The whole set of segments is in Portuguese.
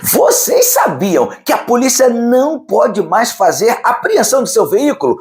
Vocês sabiam que a polícia não pode mais fazer apreensão do seu veículo?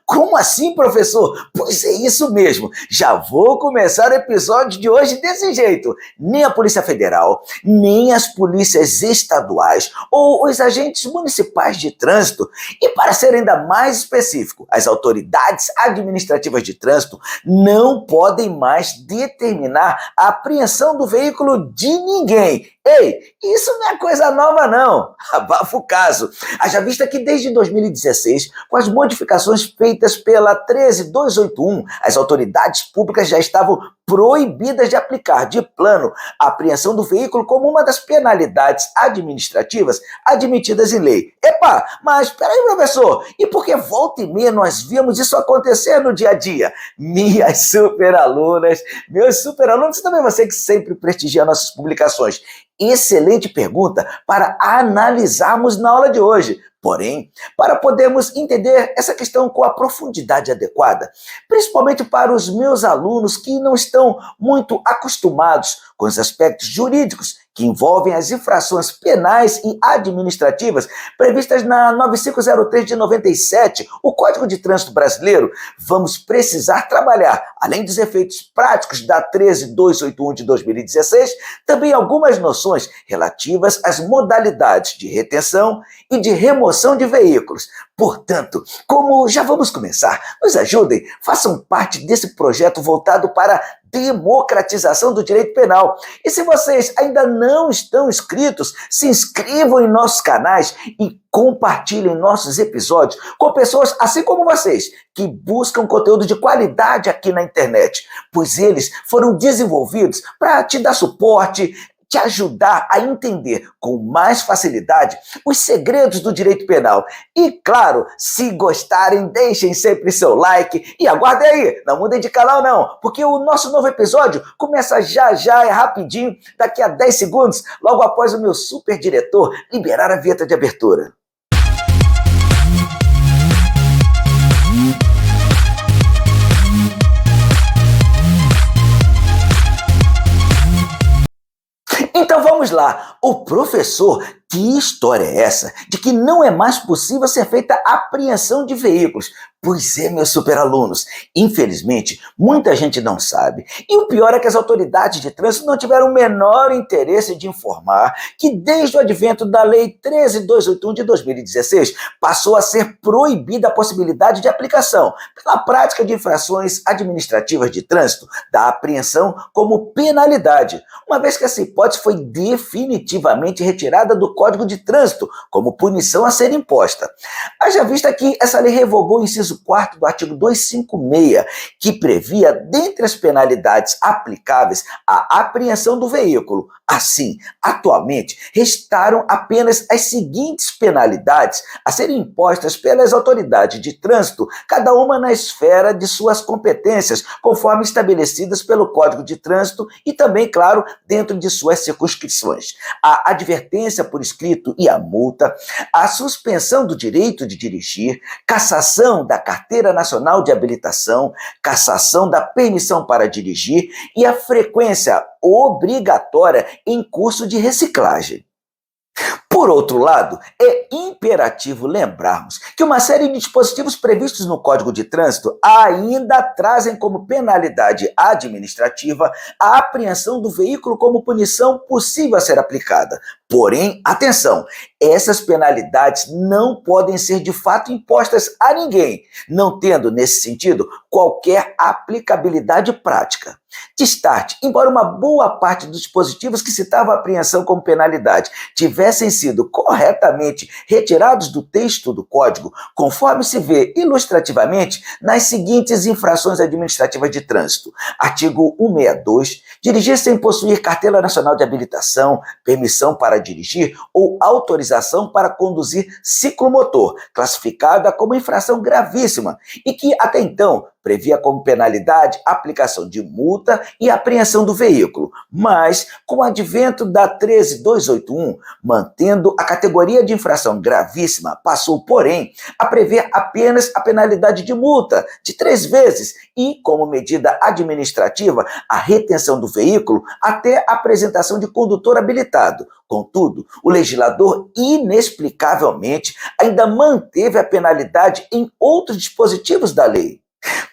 Como assim, professor? Pois é isso mesmo. Já vou começar o episódio de hoje desse jeito. Nem a Polícia Federal, nem as polícias estaduais ou os agentes municipais de trânsito, e para ser ainda mais específico, as autoridades administrativas de trânsito não podem mais determinar a apreensão do veículo de ninguém. Ei, isso não é coisa nova não, abafa o caso. Haja vista que desde 2016, com as modificações feitas pela 13281, as autoridades públicas já estavam proibidas de aplicar de plano a apreensão do veículo como uma das penalidades administrativas admitidas em lei. Epa, mas peraí, professor, e por que volta e meia nós vimos isso acontecer no dia a dia? Minhas superalunas, meus superalunos, também você que sempre prestigia nossas publicações. Excelente pergunta para analisarmos na aula de hoje. Porém, para podermos entender essa questão com a profundidade adequada, principalmente para os meus alunos que não estão muito acostumados com os aspectos jurídicos que envolvem as infrações penais e administrativas previstas na 9503 de 97, o Código de Trânsito Brasileiro, vamos precisar trabalhar, além dos efeitos práticos da 13281 de 2016, também algumas noções relativas às modalidades de retenção e de remoção de veículos. Portanto, como já vamos começar, nos ajudem, façam parte desse projeto voltado para a democratização do direito penal. E se vocês ainda não estão inscritos, se inscrevam em nossos canais e compartilhem nossos episódios com pessoas assim como vocês, que buscam conteúdo de qualidade aqui na internet, pois eles foram desenvolvidos para te dar suporte, te ajudar a entender com mais facilidade os segredos do direito penal. E claro, se gostarem, deixem sempre seu like e aguardem aí, não mudem de canal não, porque o nosso novo episódio começa já, é rapidinho, daqui a 10 segundos, logo após o meu super diretor liberar a vinheta de abertura. Então vamos lá, o professor, que história é essa de que não é mais possível ser feita apreensão de veículos? Pois é, meus superalunos, infelizmente, muita gente não sabe. E o pior é que as autoridades de trânsito não tiveram o menor interesse de informar que desde o advento da Lei 13281 de 2016, passou a ser proibida a possibilidade de aplicação, pela prática de infrações administrativas de trânsito, da apreensão como penalidade, uma vez que essa hipótese foi definitivamente retirada do Código de Trânsito como punição a ser imposta. Haja vista que essa lei revogou o inciso 4º do artigo 256, que previa, dentre as penalidades aplicáveis, a apreensão do veículo. Assim, atualmente, restaram apenas as seguintes penalidades a serem impostas pelas autoridades de trânsito, cada uma na esfera de suas competências, conforme estabelecidas pelo Código de Trânsito e também, claro, dentro de suas circunscrições: a advertência por escrito e a multa, a suspensão do direito de dirigir, cassação da Carteira Nacional de Habilitação, cassação da permissão para dirigir e a frequência obrigatória em curso de reciclagem. Por outro lado, é imperativo lembrarmos que uma série de dispositivos previstos no Código de Trânsito ainda trazem como penalidade administrativa a apreensão do veículo como punição possível a ser aplicada. Porém, atenção, essas penalidades não podem ser de fato impostas a ninguém, não tendo, nesse sentido, qualquer aplicabilidade prática. Destarte, embora uma boa parte dos dispositivos que citavam a apreensão como penalidade tivessem sido corretamente retirados do texto do Código, conforme se vê ilustrativamente nas seguintes infrações administrativas de trânsito: artigo 162, dirigir sem possuir Carteira Nacional de Habilitação, permissão para dirigir ou autorização para conduzir ciclomotor, classificada como infração gravíssima e que, até então, previa como penalidade a aplicação de multa e apreensão do veículo, mas, com o advento da 13281, mantendo a categoria de infração gravíssima, passou, porém, a prever apenas a penalidade de multa de 3 vezes e, como medida administrativa, a retenção do veículo até a apresentação de condutor habilitado. Contudo, o legislador, inexplicavelmente, ainda manteve a penalidade em outros dispositivos da lei.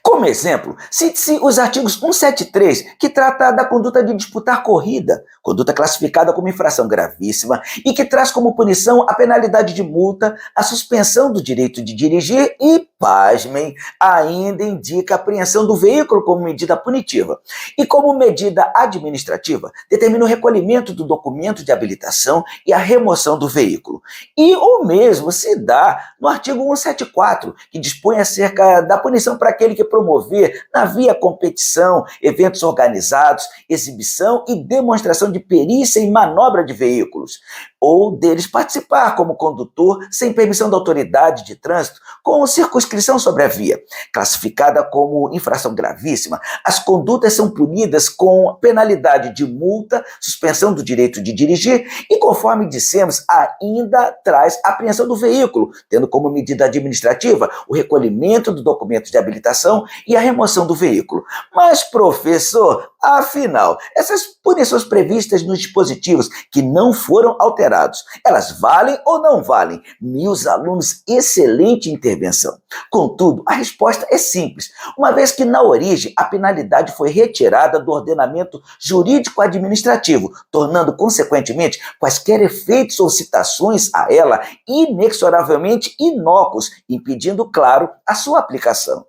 Como exemplo, cite-se os artigos 173, que trata da conduta de disputar corrida, conduta classificada como infração gravíssima e que traz como punição a penalidade de multa, a suspensão do direito de dirigir e, pasmem, ainda indica a apreensão do veículo como medida punitiva. E como medida administrativa, determina o recolhimento do documento de habilitação e a remoção do veículo. E o mesmo se dá no artigo 174, que dispõe acerca da punição para aquele que promover na via competição, eventos organizados, exibição e demonstração de perícia em manobra de veículos, ou deles participar como condutor sem permissão da autoridade de trânsito com circunscrição sobre a via. Classificada como infração gravíssima, as condutas são punidas com penalidade de multa, suspensão do direito de dirigir e, conforme dissemos, ainda traz apreensão do veículo, tendo como medida administrativa o recolhimento do documento de habilitação e a remoção do veículo. Mas, professor, afinal, essas punições previstas nos dispositivos que não foram alterados, elas valem ou não valem? Meus alunos, excelente intervenção. Contudo, a resposta é simples, uma vez que na origem a penalidade foi retirada do ordenamento jurídico-administrativo, tornando, consequentemente, quaisquer efeitos ou citações a ela inexoravelmente inócuos, impedindo, claro, a sua aplicação.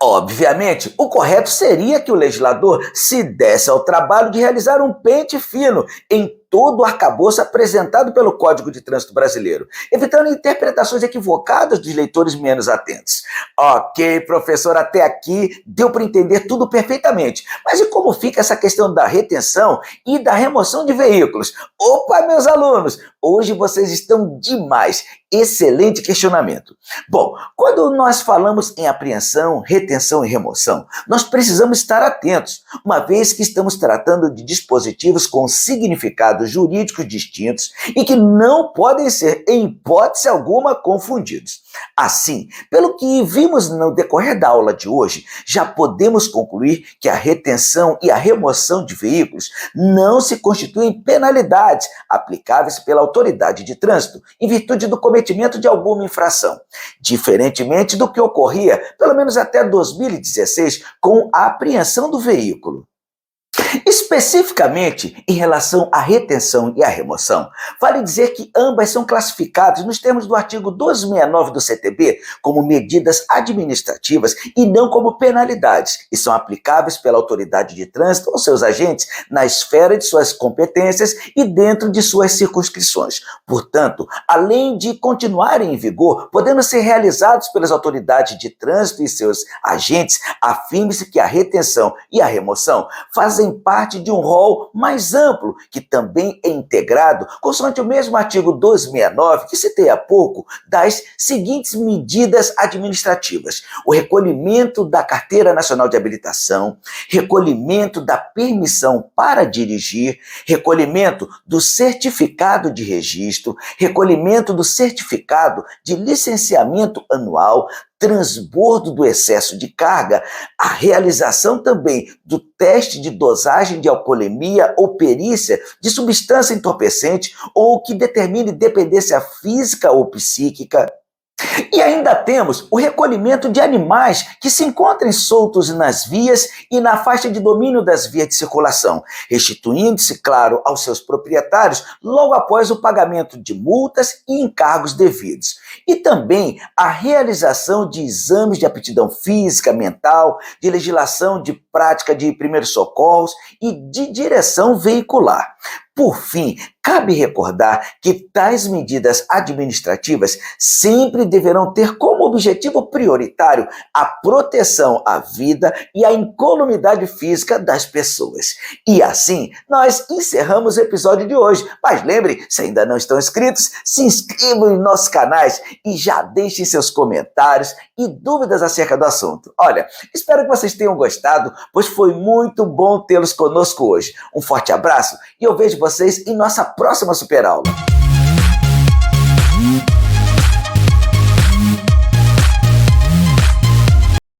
Obviamente, o correto seria que o legislador se desse ao trabalho de realizar um pente fino em todo o arcabouço apresentado pelo Código de Trânsito Brasileiro, evitando interpretações equivocadas dos leitores menos atentos. Ok, professor, até aqui deu para entender tudo perfeitamente. Mas e como fica essa questão da retenção e da remoção de veículos? Opa, meus alunos, hoje vocês estão demais. Excelente questionamento. Bom, quando nós falamos em apreensão, retenção e remoção, nós precisamos estar atentos, uma vez que estamos tratando de dispositivos com significados jurídicos distintos e que não podem ser, em hipótese alguma, confundidos. Assim, pelo que vimos no decorrer da aula de hoje, já podemos concluir que a retenção e a remoção de veículos não se constituem penalidades aplicáveis pela autoridade de trânsito em virtude do cometimento de alguma infração, diferentemente do que ocorria, pelo menos até 2016, com a apreensão do veículo. Especificamente em relação à retenção e à remoção, vale dizer que ambas são classificadas nos termos do artigo 1269 do CTB como medidas administrativas e não como penalidades, e são aplicáveis pela autoridade de trânsito ou seus agentes na esfera de suas competências e dentro de suas circunscrições. Portanto, além de continuarem em vigor, podendo ser realizados pelas autoridades de trânsito e seus agentes, afirme-se que a retenção e a remoção fazem parte de um rol mais amplo, que também é integrado, consoante o mesmo artigo 269, que citei há pouco, das seguintes medidas administrativas: o recolhimento da Carteira Nacional de Habilitação, recolhimento da permissão para dirigir, recolhimento do certificado de registro, recolhimento do certificado de licenciamento anual, transbordo do excesso de carga, a realização também do teste de dosagem de alcoolemia ou perícia de substância entorpecente ou que determine dependência física ou psíquica. E ainda temos o recolhimento de animais que se encontrem soltos nas vias e na faixa de domínio das vias de circulação, restituindo-se, claro, aos seus proprietários logo após o pagamento de multas e encargos devidos. E também a realização de exames de aptidão física, mental, de legislação de prática de primeiros socorros e de direção veicular. Por fim, cabe recordar que tais medidas administrativas sempre deverão ter como objetivo prioritário a proteção à vida e à incolumidade física das pessoas. E assim, nós encerramos o episódio de hoje. Mas lembre, se ainda não estão inscritos, se inscrevam em nossos canais e já deixem seus comentários e dúvidas acerca do assunto. Olha, espero que vocês tenham gostado, pois foi muito bom tê-los conosco hoje. Um forte abraço e eu vejo vocês em nossa próxima super aula.